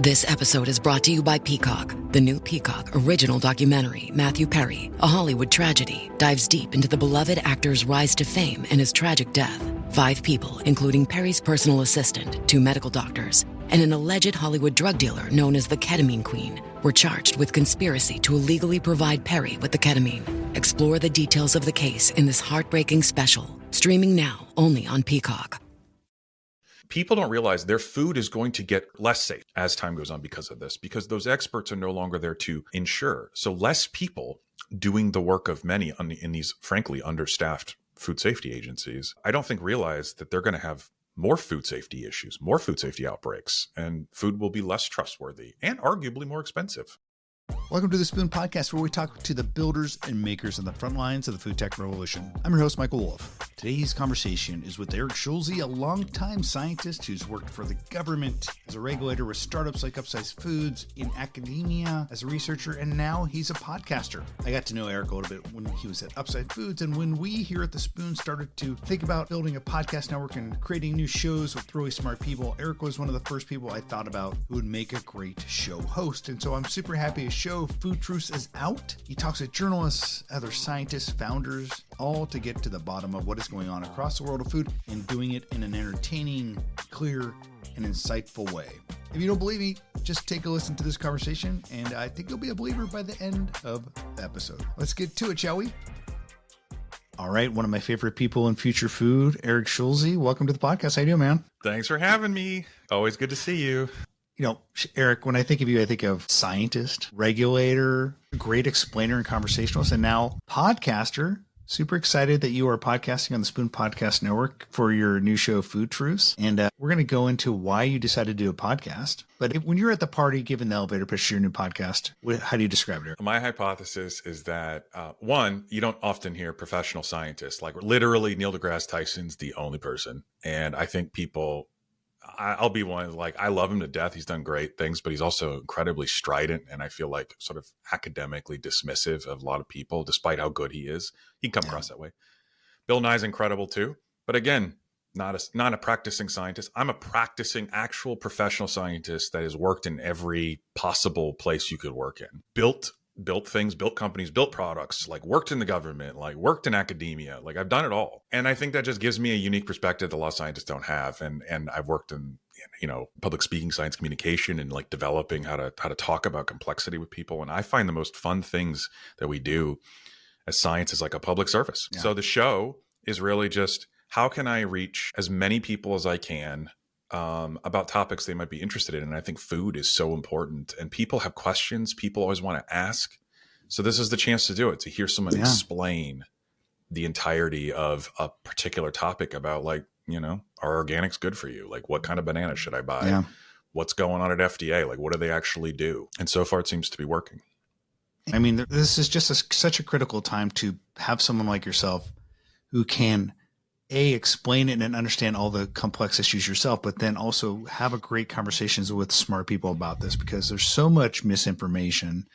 This episode is brought to you by Peacock. The new Peacock original documentary, Matthew Perry, A Hollywood Tragedy, dives deep into the beloved actor's rise to fame and his tragic death. 5 people, including Perry's personal assistant, 2 medical doctors, and an alleged Hollywood drug dealer known as the Ketamine Queen, were charged with conspiracy to illegally provide Perry with the ketamine. Explore the details of the case in this heartbreaking special, streaming now only on Peacock. People don't realize their food is going to get less safe as time goes on because of this, because those experts are no longer there to ensure. So less people doing the work of many in these, frankly, understaffed food safety agencies, I don't think realize that they're going to have more food safety issues, more food safety outbreaks, and food will be less trustworthy and arguably more expensive. Welcome to the Spoon Podcast, where we talk to the builders and makers on the front lines of the food tech revolution. I'm your host, Michael Wolf. Today's conversation is with Eric Schulze, a longtime scientist who's worked for the government as a regulator with startups like Upside Foods, in academia as a researcher, and now he's a podcaster. I got to know Eric a little bit when he was at Upside Foods, and when we here at the Spoon started to think about building a podcast network and creating new shows with really smart people, Eric was one of the first people I thought about who would make a great show host. And so I'm super happy his show, Food Truths, is out. He talks to journalists, other scientists, founders, all to get to the bottom of what is going on across the world of food and doing it in an entertaining, clear, and insightful way. If you don't believe me, just take a listen to this conversation, and I think you'll be a believer by the end of the episode. Let's get to it, shall we? All right, one of my favorite people in future food, Eric Schulze. Welcome to the podcast. How you doing, man? Thanks for having me. Always good to see you. You know, Eric, when I think of you, I think of scientist, regulator, great explainer and conversationalist, and now podcaster. Super excited that you are podcasting on the Spoon Podcast Network for your new show, Food Truths. And we're going to go into why you decided to do a podcast. But when you're at the party giving the elevator pitch to your new podcast, how do you describe it? My hypothesis is that, one, you don't often hear professional scientists. Like literally Neil deGrasse Tyson's the only person. And I think people... I'll be one, like, I love him to death. He's done great things, but he's also incredibly strident. And I feel like sort of academically dismissive of a lot of people, despite how good he is. He can come across that way. Bill Nye's incredible too. But again, not a practicing scientist. I'm a practicing actual professional scientist that has worked in every possible place you could work in. Built things, built companies, built products, like worked in the government, like worked in academia, like I've done it all. And I think that just gives me a unique perspective that a lot of scientists don't have. And I've worked in, public speaking, science communication, and like developing how to talk about complexity with people. And I find the most fun things that we do as science is like a public service. Yeah. So the show is really just, how can I reach as many people as I can about topics they might be interested in. And I think food is so important, and people have questions. People always want to ask. So this is the chance to do it, to hear someone explain the entirety of a particular topic about, like, are organics good for you? Like, what kind of banana should I buy? Yeah. What's going on at FDA? Like, what do they actually do? And so far it seems to be working. I mean, this is just such a critical time to have someone like yourself who can explain it and understand all the complex issues yourself, but then also have a great conversations with smart people about this, because there's so much misinformation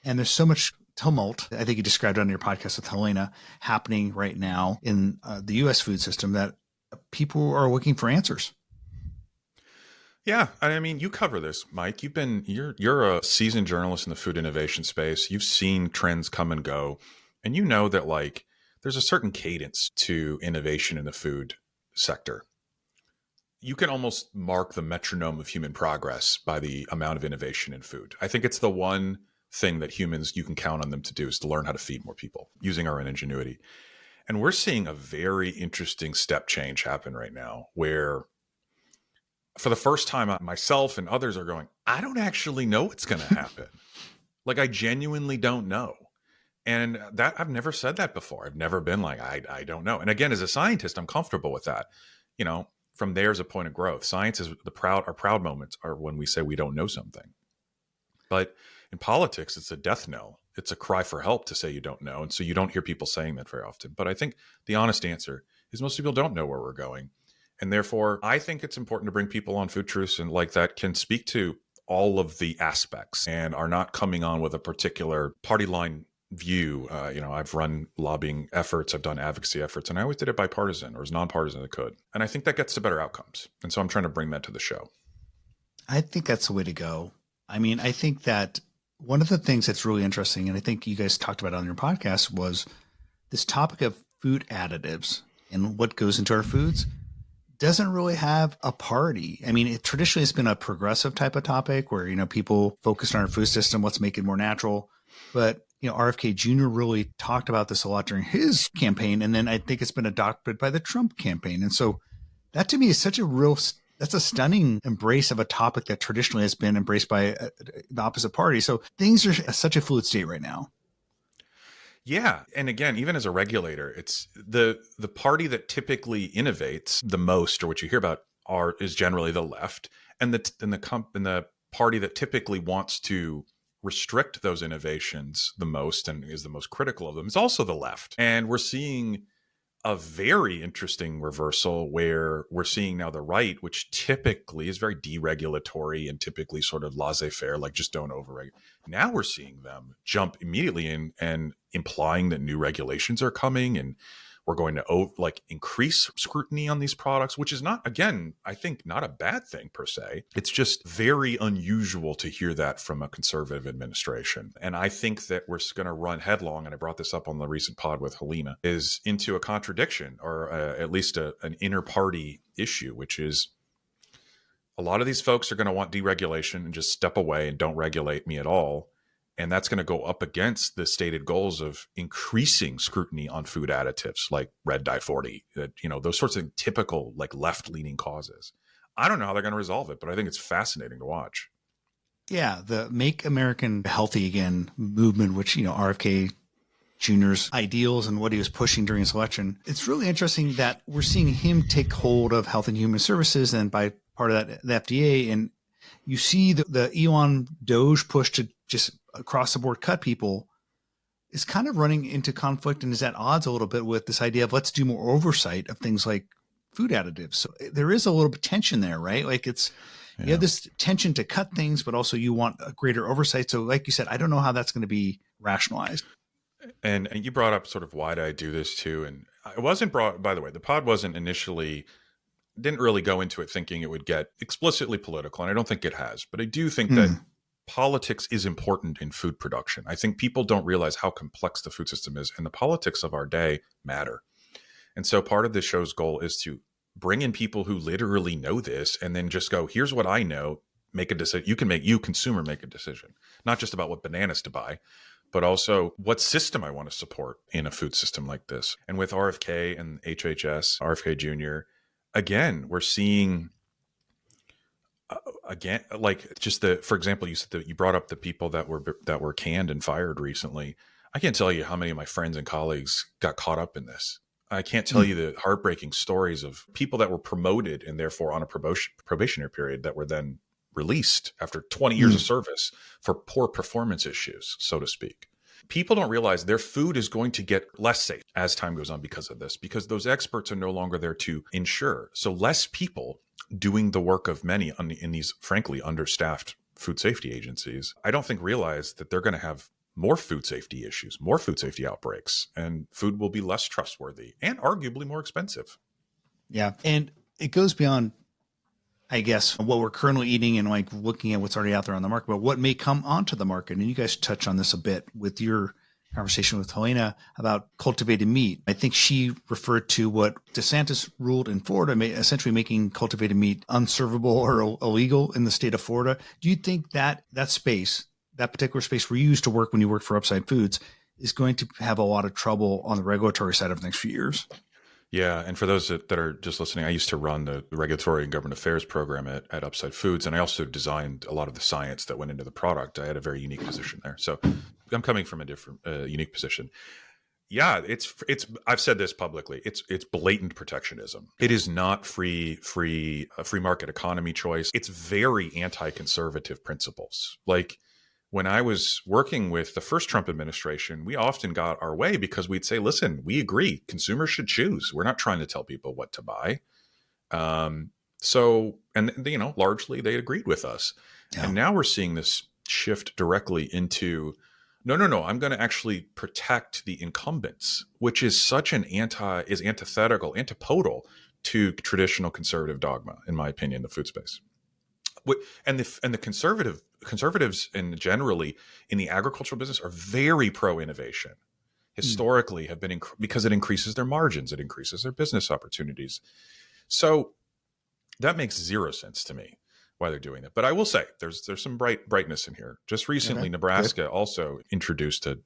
and there's so much tumult. I think you described it on your podcast with Helena happening right now in the U.S. food system, that people are looking for answers. Yeah. I mean, you cover this, Mike. You're a seasoned journalist in the food innovation space. You've seen trends come and go, and you know that, like, there's a certain cadence to innovation in the food sector. You can almost mark the metronome of human progress by the amount of innovation in food. I think it's the one thing that humans, you can count on them to do, is to learn how to feed more people using our own ingenuity. And we're seeing a very interesting step change happen right now, where for the first time, myself and others are going, I don't actually know what's going to happen. Like, I genuinely don't know. And that, I've never said that before. I've never been like, I don't know. And again, as a scientist, I'm comfortable with that. From there's a point of growth. Science is our proud moments are when we say we don't know something. But in politics, it's a death knell. It's a cry for help to say you don't know. And so you don't hear people saying that very often. But I think the honest answer is most people don't know where we're going. And therefore, I think it's important to bring people on Food Truths and like that can speak to all of the aspects and are not coming on with a particular party line view. I've run lobbying efforts, I've done advocacy efforts, and I always did it bipartisan or as nonpartisan as I could. And I think that gets to better outcomes. And so I'm trying to bring that to the show. I think that's the way to go. I mean, I think that one of the things that's really interesting, and I think you guys talked about it on your podcast, was this topic of food additives and what goes into our foods doesn't really have a party. I mean, it traditionally has been a progressive type of topic where, people focused on our food system, let's make it more natural. But, RFK Jr. really talked about this a lot during his campaign. And then I think it's been adopted by the Trump campaign. And so that to me is that's a stunning embrace of a topic that traditionally has been embraced by the opposite party. So things are such a fluid state right now. Yeah. And again, even as a regulator, it's the party that typically innovates the most, or what you hear about is generally the left. And the party that typically wants to restrict those innovations the most and is the most critical of them is also the left. And we're seeing a very interesting reversal where we're seeing now the right, which typically is very deregulatory and typically sort of laissez-faire, like just don't overregulate. Now we're seeing them jump immediately in and implying that new regulations are coming and we're going to increase scrutiny on these products, which is not, again, I think not a bad thing per se. It's just very unusual to hear that from a conservative administration. And I think that we're going to run headlong, and I brought this up on the recent pod with Helena, is into a contradiction or at least an inner party issue, which is a lot of these folks are going to want deregulation and just step away and don't regulate me at all. And that's going to go up against the stated goals of increasing scrutiny on food additives like red dye 40, those sorts of typical left-leaning causes. I don't know how they're going to resolve it, but I think it's fascinating to watch. Yeah, the Make American Healthy Again movement, which, RFK Jr.'s ideals and what he was pushing during his election. It's really interesting that we're seeing him take hold of Health and Human Services and by part of that, the FDA. And you see the Elon Doge push to just across the board cut people is kind of running into conflict and is at odds a little bit with this idea of let's do more oversight of things like food additives. So there is a little bit of tension there, right? You have this tension to cut things, but also you want a greater oversight. So like you said, I don't know how that's going to be rationalized. And you brought up sort of why did I do this too? And it wasn't by the way, the pod didn't really go into it thinking it would get explicitly political. And I don't think it has, but I do think that politics is important in food production. I think people don't realize how complex the food system is, and the politics of our day matter. And so part of this show's goal is to bring in people who literally know this and then just go, here's what I know, make a decision. You consumer, make a decision, not just about what bananas to buy, but also what system I want to support in a food system like this. And with RFK and HHS, RFK Jr., again, we're seeing for example, you said that you brought up the people that were canned and fired recently. I can't tell you how many of my friends and colleagues got caught up in this. I can't tell you the heartbreaking stories of people that were promoted and therefore on a probationary period that were then released after 20 years of service for poor performance issues, so to speak. People don't realize their food is going to get less safe as time goes on because of this, because those experts are no longer there to ensure. So less people doing the work of many in these, frankly, understaffed food safety agencies, I don't think realize that they're going to have more food safety issues, more food safety outbreaks, and food will be less trustworthy and arguably more expensive. Yeah. And it goes beyond, I guess, what we're currently eating and looking at what's already out there on the market, but what may come onto the market. And you guys touch on this a bit with your conversation with Helena about cultivated meat. I think she referred to what DeSantis ruled in Florida, essentially making cultivated meat unservable or illegal in the state of Florida. Do you think that particular space where you used to work when you worked for Upside Foods is going to have a lot of trouble on the regulatory side of the next few years? Yeah. And for those that are just listening, I used to run the regulatory and government affairs program at Upside Foods. And I also designed a lot of the science that went into the product. I had a very unique position there. So I'm coming from a different, unique position. Yeah, I've said this publicly. It's blatant protectionism. It is not a free market economy choice. It's very anti-conservative principles. Like when I was working with the first Trump administration, we often got our way because we'd say, listen, we agree, consumers should choose. We're not trying to tell people what to buy. Largely they agreed with us. Yeah. And now we're seeing this shift directly into, no, I'm going to actually protect the incumbents, which is such antithetical, antipodal to traditional conservative dogma, in my opinion, the food space. And the conservatives and generally in the agricultural business are very pro innovation. Historically, have been because it increases their margins, it increases their business opportunities. So that makes zero sense to me why they're doing that. But I will say there's some brightness in here. Just recently, Nebraska also introduced a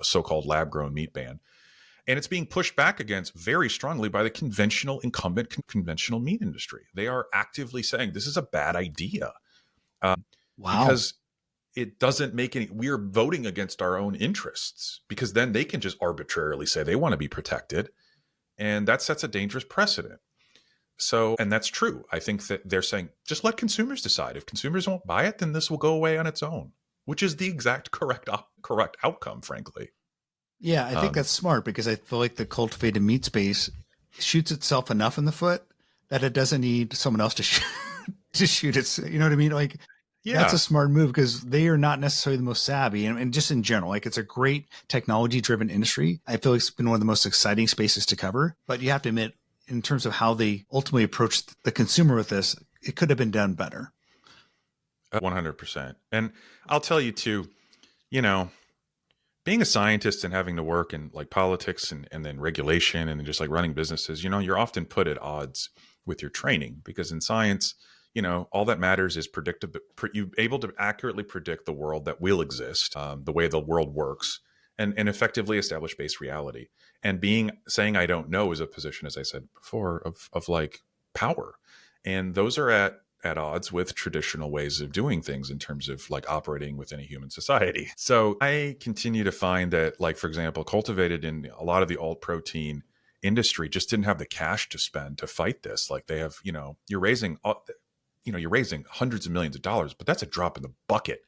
so-called lab-grown meat ban. And it's being pushed back against very strongly by the conventional meat industry. They are actively saying this is a bad idea because it doesn't make any. We're voting against our own interests because then they can just arbitrarily say they want to be protected, and that sets a dangerous precedent. So, and that's true. I think that they're saying just let consumers decide. If consumers won't buy it, then this will go away on its own, which is the exact correct outcome, frankly. Yeah, I think that's smart because I feel like the cultivated meat space shoots itself enough in the foot that it doesn't need someone else to shoot it. You know what I mean? Like, that's a smart move because they are not necessarily the most savvy. And just in general, like it's a great technology driven industry. I feel like it's been one of the most exciting spaces to cover, but you have to admit in terms of how they ultimately approached the consumer with this, it could have been done better. 100%. And I'll tell you too, being a scientist and having to work in like politics and then regulation and just like running businesses, you're often put at odds with your training because in science, all that matters is you're able to accurately predict the world that will exist, the way the world works, and effectively establish base reality. And saying I don't know is a position, as I said before, of like power. And those are at odds with traditional ways of doing things in terms of like operating within a human society. So I continue to find that, like, for example, cultivated in a lot of the alt protein industry just didn't have the cash to spend to fight this. Like they have, you're raising hundreds of millions of dollars, but that's a drop in the bucket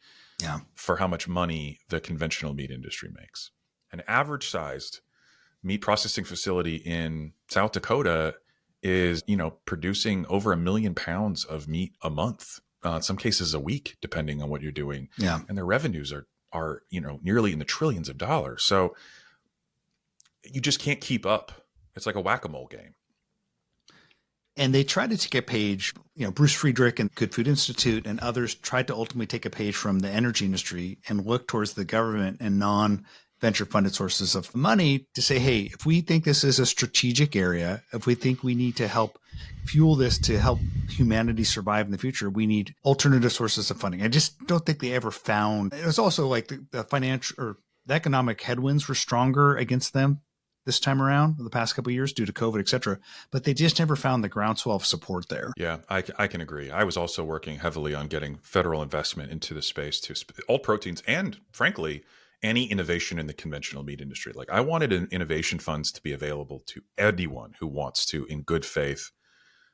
for how much money the conventional meat industry makes. An average sized meat processing facility in South Dakota is, producing over 1 million pounds of meat a month, in some cases a week, depending on what you're doing. Yeah. And their revenues are nearly in the trillions of dollars. So you just can't keep up. It's like a whack-a-mole game. And they tried to take a page, Bruce Friedrich and Good Food Institute and others tried to ultimately take a page from the energy industry and look towards the government and non-venture funded sources of money to say, hey, if we think this is a strategic area, if we think we need to help fuel this to help humanity survive in the future, we need alternative sources of funding. I just don't think they ever found. It was also like the financial or the economic headwinds were stronger against them this time around, the past couple of years due to COVID, et cetera, but they just never found the groundswell of support there. Yeah, I can agree. I was also working heavily on getting federal investment into the space to alt proteins and, frankly, any innovation in the conventional meat industry. Like I wanted innovation funds to be available to anyone who wants to, in good faith,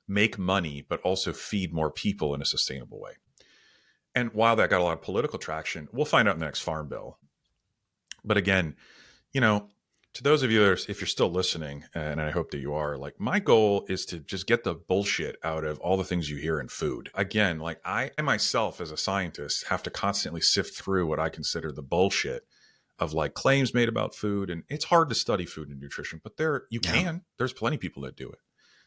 make money, but also feed more people in a sustainable way. And while that got a lot of political traction, we'll find out in the next farm bill. But again, to those of you that if you're still listening, and I hope that you are, like my goal is to just get the bullshit out of all the things you hear in food. Again, like I myself as a scientist have to constantly sift through what I consider the bullshit of like claims made about food. And it's hard to study food and nutrition, but there's plenty of people that do it.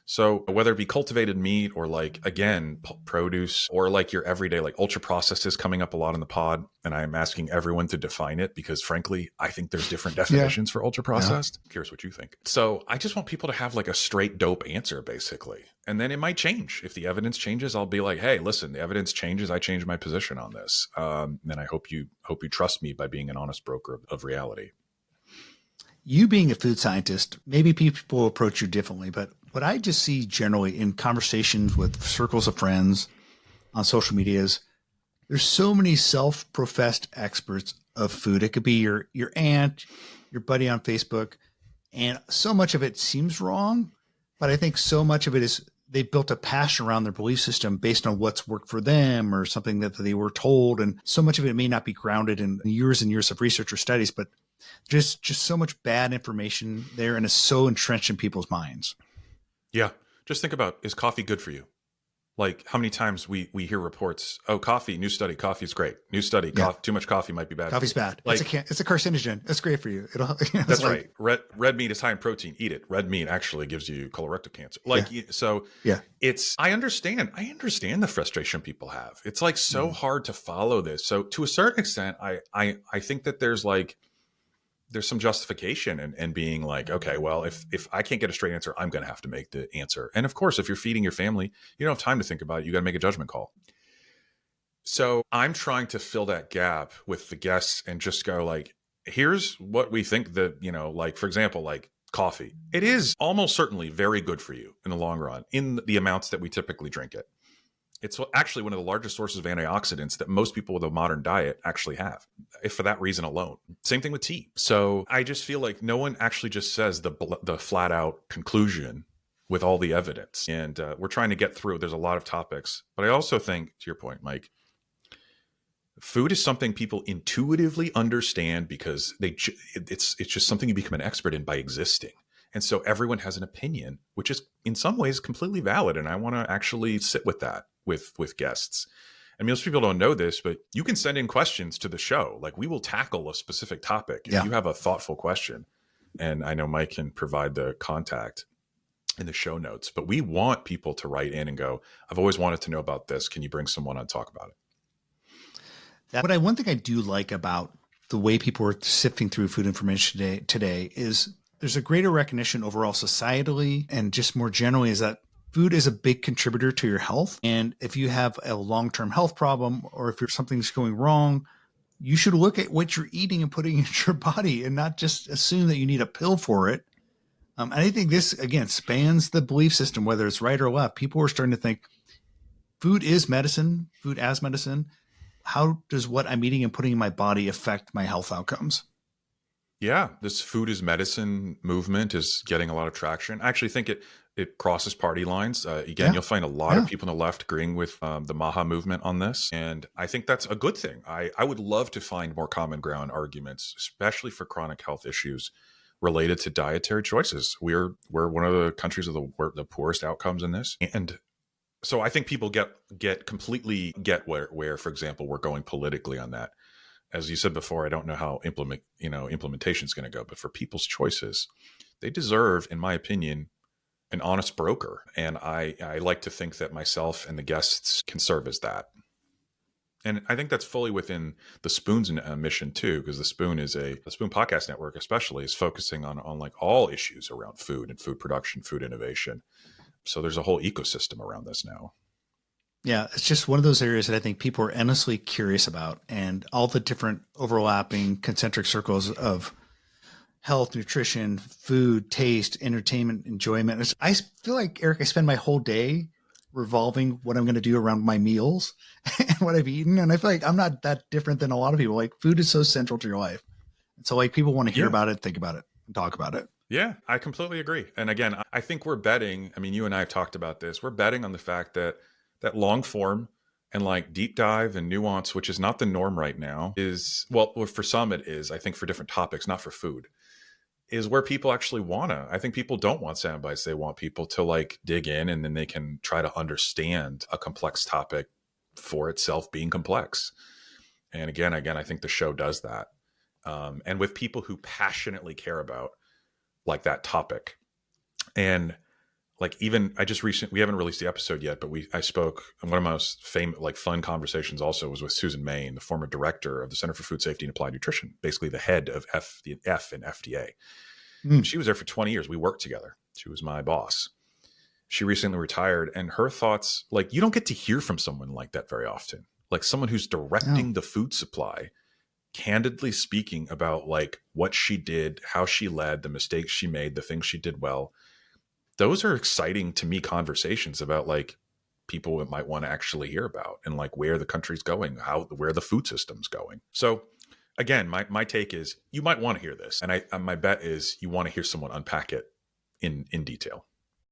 So whether it be cultivated meat or like, again, produce or like your everyday, like ultra processed is coming up a lot in the pod. And I'm asking everyone to define it because frankly, I think there's different definitions for ultra processed. Yeah. Curious what you think. So I just want people to have like a straight dope answer basically. And then it might change. If the evidence changes, I'll be like, hey, listen, the evidence changes. I changed my position on this. And I hope you trust me by being an honest broker of reality. You being a food scientist, maybe people will approach you differently, but what I just see generally in conversations with circles of friends on social media is there's so many self-professed experts of food. It could be your aunt, your buddy on Facebook, and so much of it seems wrong, but I think so much of it is they built a passion around their belief system based on what's worked for them or something that they were told. And so much of it may not be grounded in years and years of research or studies, but just so much bad information there, and it's so entrenched in people's minds. Yeah. Just think about, is coffee good for you? Like how many times we hear reports, oh, coffee, new study, coffee is great. New study, too much coffee might be bad. Coffee's bad. Like, it's a carcinogen. It's great for you. That's right. Red meat is high in protein. Eat it. Red meat actually gives you colorectal cancer. I understand the frustration people have. It's like so hard to follow this. So to a certain extent, I think that there's some justification in being like, okay, well, if I can't get a straight answer, I'm going to have to make the answer. And of course, if you're feeding your family, you don't have time to think about it. You got to make a judgment call. So I'm trying to fill that gap with the guests and just go like, here's what we think that, like, for example, like coffee, it is almost certainly very good for you in the long run in the amounts that we typically drink it. It's actually one of the largest sources of antioxidants that most people with a modern diet actually have, if for that reason alone. Same thing with tea. So I just feel like no one actually just says the flat out conclusion with all the evidence. And we're trying to get through. There's a lot of topics. But I also think, to your point, Mike, food is something people intuitively understand because it's just something you become an expert in by existing. And so everyone has an opinion, which is in some ways completely valid. And I want to actually sit with that with guests. And most people don't know this, but you can send in questions to the show. Like we will tackle a specific topic if you have a thoughtful question. And I know Mike can provide the contact in the show notes, but we want people to write in and go, I've always wanted to know about this. Can you bring someone on to talk about it? One thing I do like about the way people are sifting through food information today is there's a greater recognition overall societally and just more generally is that food is a big contributor to your health. And if you have a long-term health problem or if something's going wrong, you should look at what you're eating and putting in your body and not just assume that you need a pill for it. And I think this, again, spans the belief system, whether it's right or left. People are starting to think food is medicine, food as medicine. How does what I'm eating and putting in my body affect my health outcomes? Yeah, this food is medicine movement is getting a lot of traction. I actually think it crosses party lines. You'll find a lot of people on the left agreeing with the MAHA movement on this. And I think that's a good thing. I would love to find more common ground arguments, especially for chronic health issues related to dietary choices. We're one of the countries with the poorest outcomes in this. And so I think people completely get where, for example, we're going politically on that. As you said before, I don't know how implementation is going to go, but for people's choices, they deserve, in my opinion, an honest broker. And I like to think that myself and the guests can serve as that. And I think that's fully within the Spoon's mission too, because the Spoon podcast network especially is focusing on like all issues around food and food production, food innovation. So there's a whole ecosystem around this now. Yeah, it's just one of those areas that I think people are endlessly curious about, and all the different overlapping concentric circles of health, nutrition, food, taste, entertainment, enjoyment. I feel like, Eric, I spend my whole day revolving what I'm going to do around my meals and what I've eaten. And I feel like I'm not that different than a lot of people. Like food is so central to your life. And so like people want to hear about it, think about it, and talk about it. Yeah, I completely agree. And again, I think we're betting, I mean, you and I have talked about this. We're betting on the fact that long form and like deep dive and nuance, which is not the norm right now, is, well, for some it is, I think for different topics, not for food, is where people actually I think people don't want sound bites. They want people to like dig in and then they can try to understand a complex topic for itself being complex. And again, I think the show does that. And with people who passionately care about like that topic. And like even we haven't released the episode yet, but I spoke, and one of my most famous, like fun conversations also was with Susan Main, the former director of the Center for Food Safety and Applied Nutrition, basically the head of the F in FDA. She was there for 20 years. We worked together. She was my boss. She recently retired, and her thoughts, like you don't get to hear from someone like that very often, like someone who's directing the food supply, candidly speaking about like what she did, how she led, the mistakes she made, the things she did well. Those are exciting to me conversations about like people might want to actually hear about and like where the country's going, where the food system's going. So again, my take is you might want to hear this. And my bet is you want to hear someone unpack it in detail.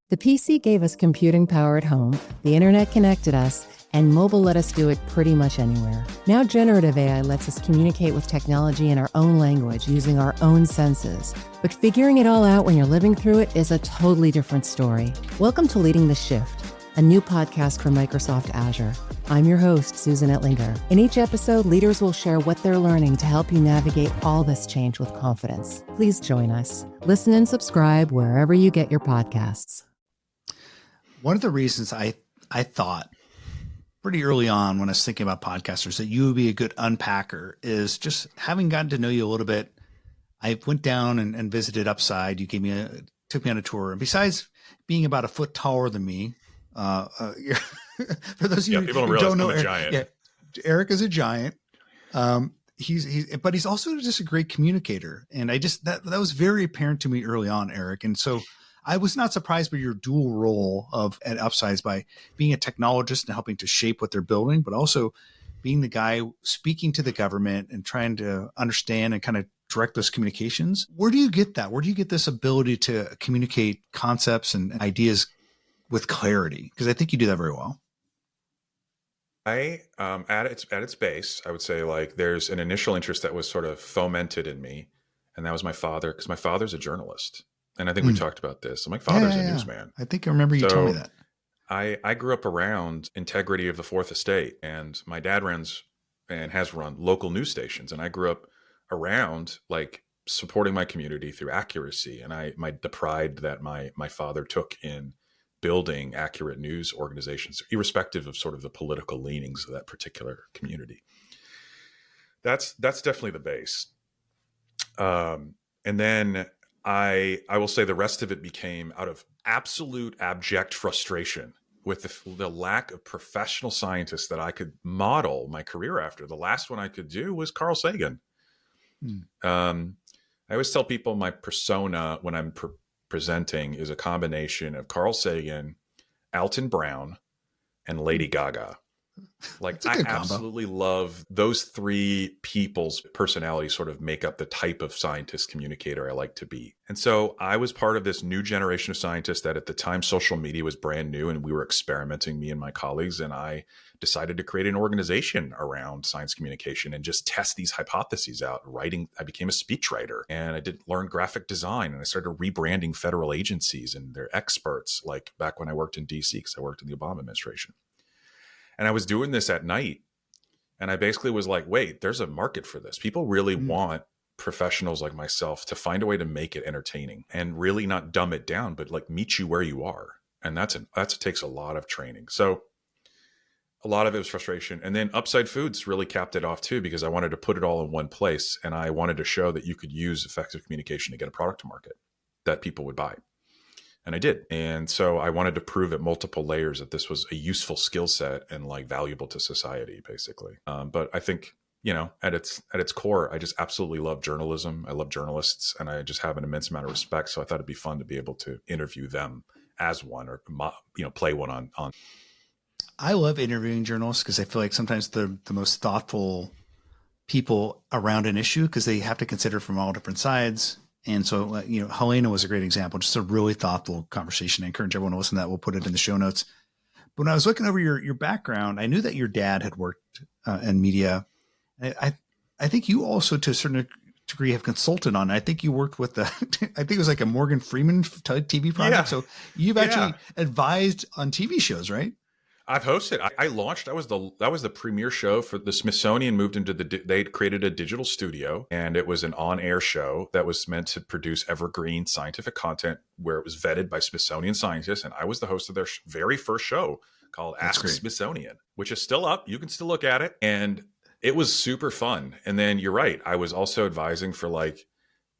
The PC gave us computing power at home, the internet connected us, and mobile let us do it pretty much anywhere. Now generative AI lets us communicate with technology in our own language using our own senses. But figuring it all out when you're living through it is a totally different story. Welcome to Leading the Shift. a new podcast from Microsoft Azure. I'm your host, Susan Ettlinger. In each episode, leaders will share what they're learning to help you navigate all this change with confidence. Please join us. Listen and subscribe wherever you get your podcasts. One of the reasons I thought pretty early on when I was thinking about podcasters that you would be a good unpacker is just having gotten to know you a little bit. I went down and visited Upside. You took me on a tour. And besides being about a foot taller than me, for those of you who don't know, I'm a giant. Eric is a giant. He's also just a great communicator. And that was very apparent to me early on, Eric. And so I was not surprised by your dual role at Upsides by being a technologist and helping to shape what they're building, but also being the guy speaking to the government and trying to understand and kind of direct those communications. Where do you get that? Where do you get this ability to communicate concepts and ideas with clarity? Because I think you do that very well. At its base, I would say like there's an initial interest that was sort of fomented in me, and that was my father, because my father's a journalist. And I think we talked about this. So my father's a newsman. I think I remember you telling me that. I grew up around integrity of the Fourth Estate, and my dad runs and has run local news stations. And I grew up around like supporting my community through accuracy. And the pride that my father took in building accurate news organizations, irrespective of sort of the political leanings of that particular community. That's definitely the base. And then I will say the rest of it became out of absolute abject frustration with the lack of professional scientists that I could model my career after. The last one I could do was Carl Sagan. I always tell people my persona when I'm presenting is a combination of Carl Sagan, Alton Brown, and Lady Gaga. Like I absolutely love those three people's personalities sort of make up the type of scientist communicator I like to be. And so I was part of this new generation of scientists that at the time social media was brand new and we were experimenting, me and my colleagues, and I decided to create an organization around science communication and just test these hypotheses out. I became a speechwriter, and I learn graphic design, and I started rebranding federal agencies and their experts, like back when I worked in DC, because I worked in the Obama administration. And I was doing this at night, and I basically was like, wait, there's a market for this. People really want professionals like myself to find a way to make it entertaining and really not dumb it down, but like meet you where you are. And that takes a lot of training. So a lot of it was frustration. And then Upside Foods really capped it off too, because I wanted to put it all in one place. And I wanted to show that you could use effective communication to get a product to market that people would buy. And I did. And so I wanted to prove at multiple layers that this was a useful skill set and like valuable to society, basically. But I think, at its core, I just absolutely love journalism. I love journalists, and I just have an immense amount of respect. So I thought it'd be fun to be able to interview them as one, or, play one on. I love interviewing journalists because I feel like sometimes they're the most thoughtful people around an issue because they have to consider from all different sides. And so, Helena was a great example, just a really thoughtful conversation. I encourage everyone to listen to that. We'll put it in the show notes. But when I was looking over your background, I knew that your dad had worked in media. I think you also, to a certain degree, have consulted on it. I think you worked with I think it was like a Morgan Freeman TV project. Yeah. So you've actually advised on TV shows, right? I've hosted. I launched. That was the premiere show for the Smithsonian. They created a digital studio, and it was an on-air show that was meant to produce evergreen scientific content where it was vetted by Smithsonian scientists. And I was the host of their very first show called Ask Smithsonian, which is still up. You can still look at it, and it was super fun. And then you're right. I was also advising for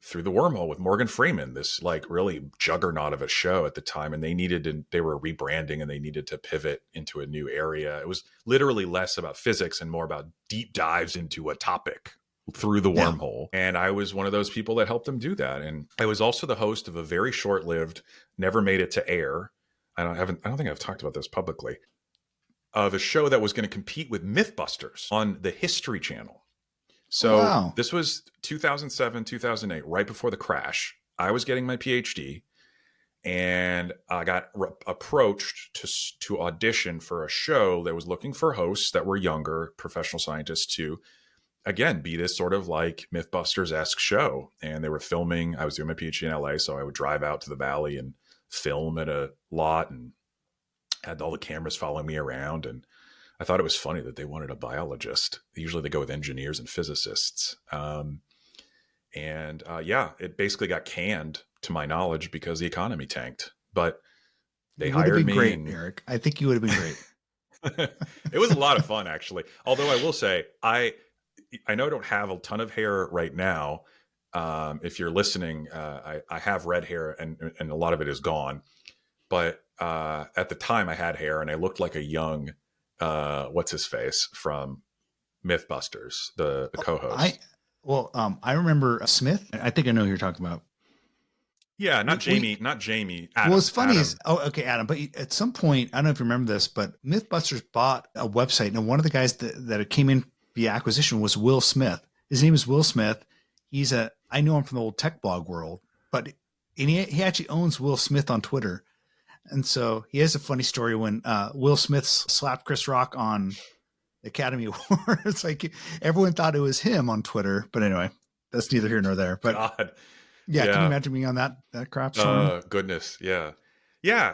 Through the Wormhole with Morgan Freeman, this really juggernaut of a show at the time. And they were rebranding, and they needed to pivot into a new area. It was literally less about physics and more about deep dives into a topic through the wormhole. And I was one of those people that helped them do that. And I was also the host of a very short-lived, never made it to air. I don't think I've talked about this publicly, of a show that was going to compete with Mythbusters on the History Channel. So This was 2007, 2008, right before the crash. I was getting my PhD, and I got approached to audition for a show that was looking for hosts that were younger, professional scientists to, again, be this sort of like Mythbusters-esque show. And they were filming. I was doing my PhD in LA, so I would drive out to the Valley and film at a lot. And had all the cameras following me around. And I thought it was funny that they wanted a biologist. Usually they go with engineers and physicists. It basically got canned to my knowledge because the economy tanked. But they hired me. Great, Eric. I think you would have been great. It was a lot of fun, actually. Although I will say, I know I don't have a ton of hair right now. If you're listening, I have red hair and a lot of it is gone. But at the time I had hair and I looked like a young, what's his face from Mythbusters, the co-host. I remember Smith. I think I know who you're talking about. Yeah, not Jamie. Adam, well, what's funny Adam. is, Adam, but at some point, I don't know if you remember this, but Mythbusters bought a website, and one of the guys that came in via acquisition was Will Smith. His name is Will Smith. I know him from the old tech blog world, but he actually owns Will Smith on Twitter. And so he has a funny story when Will Smith slapped Chris Rock on the Academy Awards. Like everyone thought it was him on Twitter, but anyway, that's neither here nor there. But God. Yeah, can you imagine being on that crap? Goodness, yeah.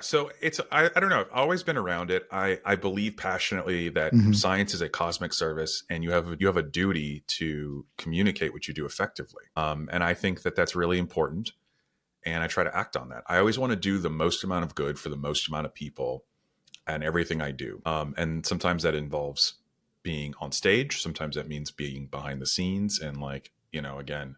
So I don't know. I've always been around it. I believe passionately that science is a cosmic service, and you have a duty to communicate what you do effectively. And I think that that's really important, and I try to act on that. I always want to do the most amount of good for the most amount of people, and everything I do. And sometimes that involves being on stage. Sometimes that means being behind the scenes, and again,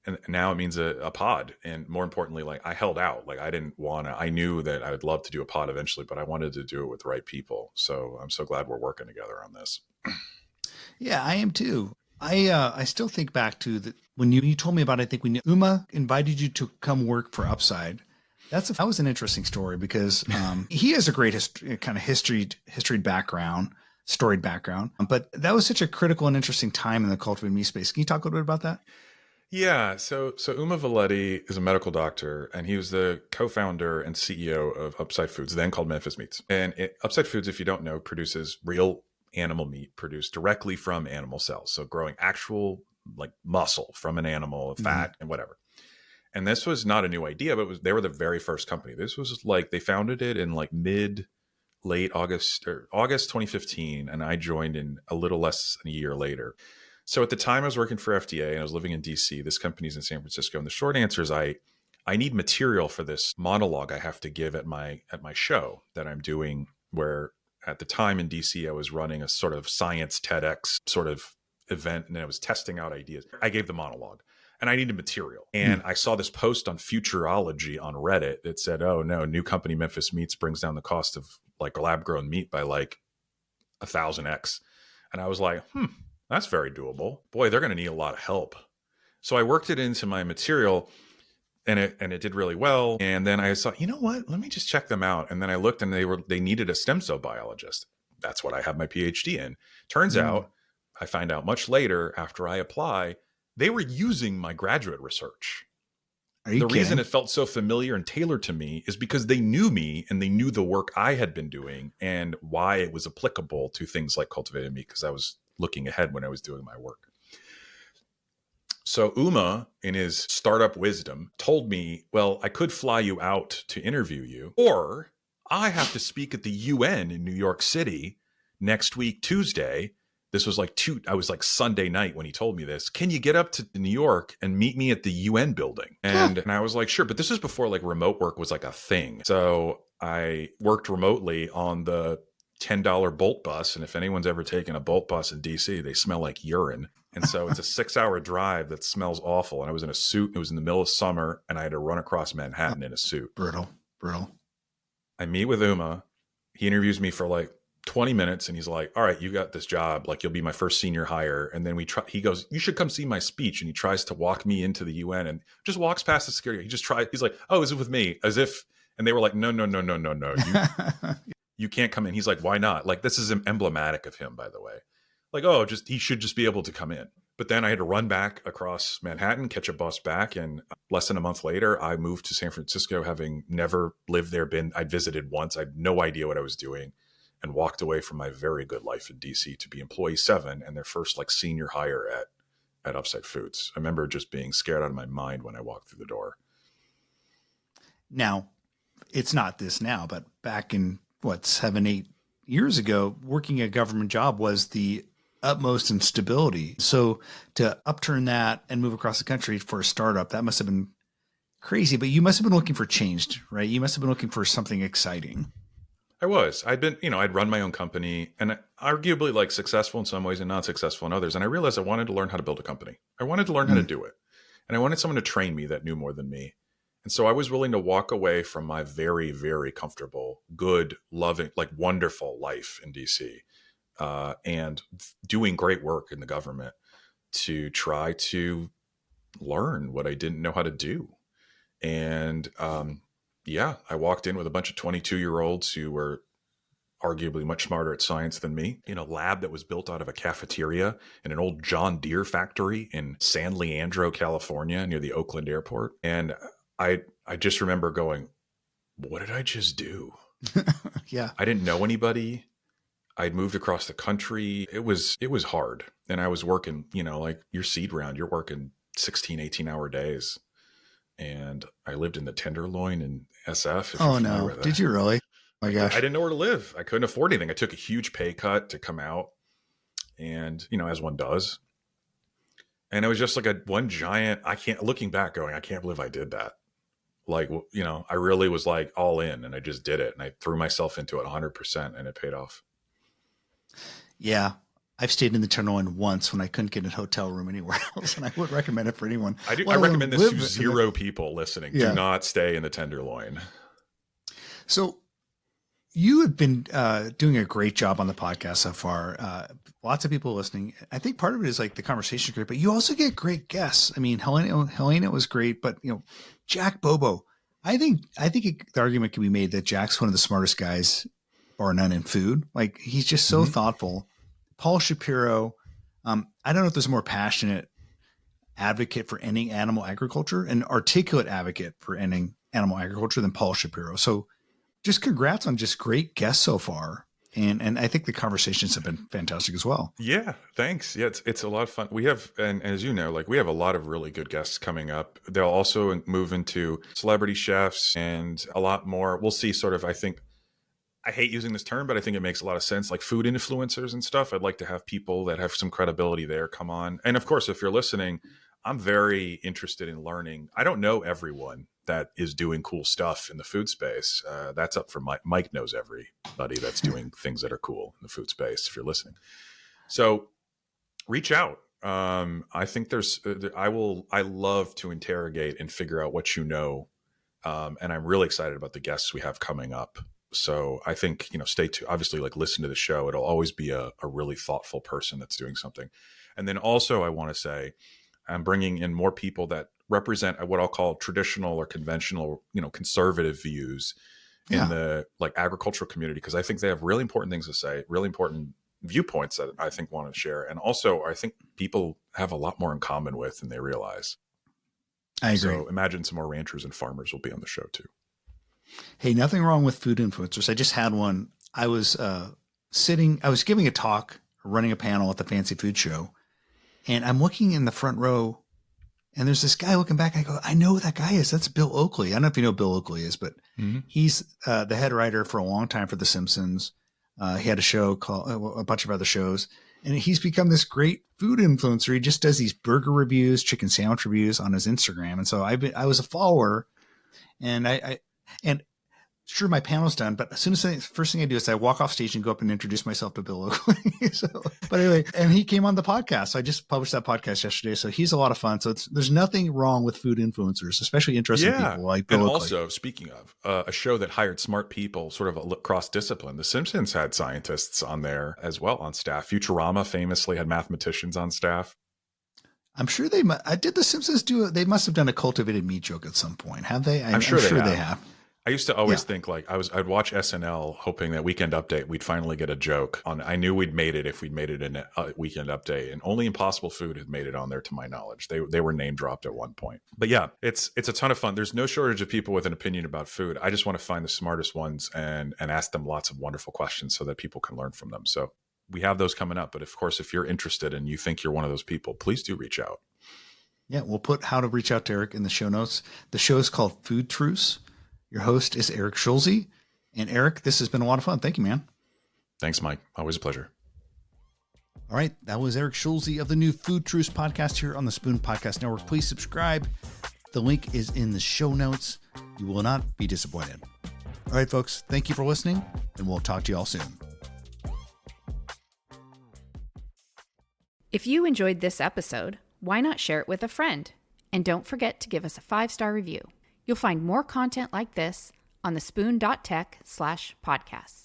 and now it means a pod. And more importantly, like I held out, like I knew that I would love to do a pod eventually, but I wanted to do it with the right people. So I'm so glad we're working together on this. Yeah, I am too. I still think back to when you told me about, I think when Uma invited you to come work for Upside. That was an interesting story because he has a great storied background, but that was such a critical and interesting time in the cultivated meat space. Can you talk a little bit about that? Yeah. So Uma Valetti is a medical doctor, and he was the co-founder and CEO of Upside Foods, then called Memphis Meats. And Upside Foods, if you don't know, produces real animal meat produced directly from animal cells. So growing actual like muscle from an animal, fat and whatever. And this was not a new idea, but they were the very first company. This was like, they founded it in like late August 2015. And I joined in a little less than a year later. So at the time I was working for FDA and I was living in DC. This company's in San Francisco. And the short answer is I need material for this monologue I have to give at my show that I'm doing, where at the time in DC, I was running a sort of science TEDx sort of event, and I was testing out ideas. I gave the monologue and I needed material. And I saw this post on Futurology on Reddit that said, oh no, new company Memphis Meats brings down the cost of like lab grown meat by like 1,000x. And I was like, that's very doable. Boy, they're going to need a lot of help. So I worked it into my material, and it did really well. And then I thought, you know what? Let me just check them out. And then I looked, and they needed a stem cell biologist. That's what I have my PhD in. Turns out, I find out much later after I apply, they were using my graduate research. The reason it felt so familiar and tailored to me is because they knew me and they knew the work I had been doing and why it was applicable to things like cultivated meat, because I was looking ahead when I was doing my work. So Uma, in his startup wisdom, told me, well, I could fly you out to interview you, or I have to speak at the UN in New York City next week, Tuesday. This was I was like Sunday night when he told me this. Can you get up to New York and meet me at the UN building? And I was like, sure. But this was before like remote work was like a thing. So I worked remotely on the $10 Bolt bus. And if anyone's ever taken a Bolt bus in DC, they smell like urine. And so it's a 6-hour drive that smells awful. And I was in a suit. It was in the middle of summer, and I had to run across Manhattan in a suit. Brutal. I meet with Uma. He interviews me for like 20 minutes, and he's like, all right, you got this job. Like, you'll be my first senior hire. And then he goes, you should come see my speech. And he tries to walk me into the UN and just walks past the security. He's like, oh, is it with me? As if, and they were like, no. You can't come in. He's like, why not? Like, this is emblematic of him, by the way. Like, he should just be able to come in. But then I had to run back across Manhattan, catch a bus back. And less than a month later, I moved to San Francisco, having never lived there. I'd visited once. I had no idea what I was doing, and walked away from my very good life in DC to be employee 7 and their first like senior hire at Upside Foods. I remember just being scared out of my mind when I walked through the door. Now, it's not this now, but back in 7-8 years ago, working a government job was the utmost in stability. So to upturn that and move across the country for a startup, that must have been crazy, but you must have been looking for change, right? You must have been looking for something exciting. I was. I'd run my own company and arguably like successful in some ways and not successful in others. And I realized I wanted to learn how to build a company. I wanted to learn how to do it. And I wanted someone to train me that knew more than me. And so I was willing to walk away from my very, very comfortable, good, loving, like wonderful life in DC and doing great work in the government to try to learn what I didn't know how to do. And I walked in with a bunch of 22-year-olds who were arguably much smarter at science than me in a lab that was built out of a cafeteria in an old John Deere factory in San Leandro, California, near the Oakland airport. And I just remember going, what did I just do? Yeah. I didn't know anybody. I'd moved across the country. It was hard. And I was working, like your seed round, you're working 16, 18-hour days. And I lived in the Tenderloin in SF. Oh, no. Did you really? Oh, my gosh. I didn't know where to live. I couldn't afford anything. I took a huge pay cut to come out. And, as one does. And it was just like one giant, looking back going, I can't believe I did that. Like, I really was like all in and I just did it. And I threw myself into it 100% and it paid off. Yeah. I've stayed in the Tenderloin once when I couldn't get a hotel room anywhere else. And I would recommend it for anyone. I recommend this to zero people listening. Yeah. Do not stay in the Tenderloin. So you have been doing a great job on the podcast so far. Lots of people listening. I think part of it is like the conversation is great, but you also get great guests. I mean, Helena was great, but Jack Bobo, I think the argument can be made that Jack's one of the smartest guys, bar none, in food. Like he's just so thoughtful. Paul Shapiro, I don't know if there's a more passionate advocate for ending animal agriculture, an articulate advocate for ending animal agriculture than Paul Shapiro. So just congrats on just great guests so far. And I think the conversations have been fantastic as well. Yeah, thanks. Yeah, it's a lot of fun. We have, and as you know, like we have a lot of really good guests coming up. They'll also move into celebrity chefs and a lot more. We'll see sort of, I think, I hate using this term, but I think it makes a lot of sense, like food influencers and stuff. I'd like to have people that have some credibility there come on. And of course, if you're listening, I'm very interested in learning. I don't know everyone that is doing cool stuff in the food space. That's up for Mike. Mike knows everybody that's doing things that are cool in the food space, if you're listening. So reach out. I think I love to interrogate and figure out what you know. And I'm really excited about the guests we have coming up. So I think, stay tuned, obviously like listen to the show. It'll always be a really thoughtful person that's doing something. And then also I want to say, I'm bringing in more people that represent what I'll call traditional or conventional, conservative views in the like agricultural community, because I think they have really important things to say, really important viewpoints that I think want to share. And also I think people have a lot more in common with than they realize. I agree. So imagine some more ranchers and farmers will be on the show too. Hey, nothing wrong with food influencers. I just had one. I was giving a talk, running a panel at the Fancy Food Show, and I'm looking in the front row, and there's this guy looking back. I go, I know who that guy is. That's Bill Oakley. I don't know if you know who Bill Oakley is, but he's the head writer for a long time for The Simpsons. He had a show called a bunch of other shows, and he's become this great food influencer. He just does these burger reviews, chicken sandwich reviews on his Instagram. And so I was a follower, and and sure, my panel's done, but as soon as first thing I do is I walk off stage and go up and introduce myself to Bill Oakley. But anyway, and he came on the podcast. So I just published that podcast yesterday. So he's a lot of fun. So there's nothing wrong with food influencers, especially interesting people like Bill Oakley. And Oakley. Also, speaking of a show that hired smart people, sort of across discipline, The Simpsons had scientists on there as well on staff. Futurama famously had mathematicians on staff. I'm sure did The Simpsons they must have done a cultivated meat joke at some point. Have they? I'm sure they have. I used to always think like I'd watch SNL hoping that Weekend Update, we'd finally get a joke on. I knew we'd made it if we'd made it in a Weekend Update, and only Impossible Food had made it on there to my knowledge. They were name dropped at one point. But yeah, it's a ton of fun. There's no shortage of people with an opinion about food. I just want to find the smartest ones and ask them lots of wonderful questions so that people can learn from them. So we have those coming up. But of course, if you're interested and you think you're one of those people, please do reach out. Yeah, we'll put how to reach out to Eric in the show notes. The show is called Food Truce. Your host is Eric Schulze. And Eric, this has been a lot of fun. Thank you, man. Thanks, Mike. Always a pleasure. All right. That was Eric Schulze of the new Food Truths podcast here on the Spoon Podcast Network. Please subscribe. The link is in the show notes. You will not be disappointed. All right, folks. Thank you for listening, and we'll talk to you all soon. If you enjoyed this episode, why not share it with a friend? And don't forget to give us a 5-star review. You'll find more content like this on thespoon.tech/podcasts.